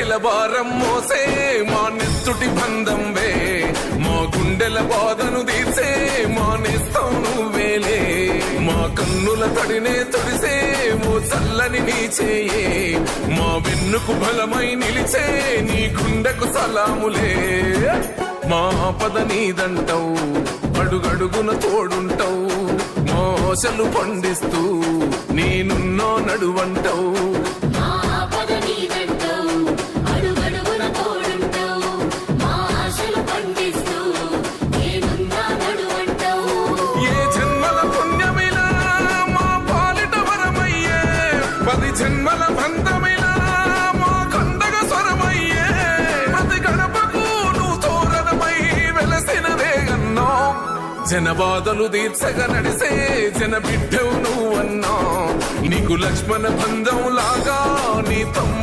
గుండెల భారం మోసే మా నెత్తుటి బంధం వే, మా గుండెల బాధను తీర్చే మా నేస్తం నువ్వేలే, మా కన్నుల తడినే తొడిసే ఓ చల్లని నీ చేయే, మా వెన్నుకు బలమై నిలిచే నీ గుండెకు సలాములే. మా పద నీదంటావు, అడుగడుగున తోడుంటావు, మోసలు పండిస్తూ నేనున్నో నడువంటావు. ఏ జన్మల పుణ్యమిలా మా పాలిట వరమయ్యే, 10 జన్మల బంధమిలా మా కండగ స్వరమయ్యే, ప్రతి గడపకు నువ్వు తోరణమై వెలసినదే అన్నో, జనబాధలు తీర్చగా నడిసే జన బిడ్డవు నువ్వన్నా, నీకు లక్ష్మణ బంధం లాగా నీ తమ్ముడు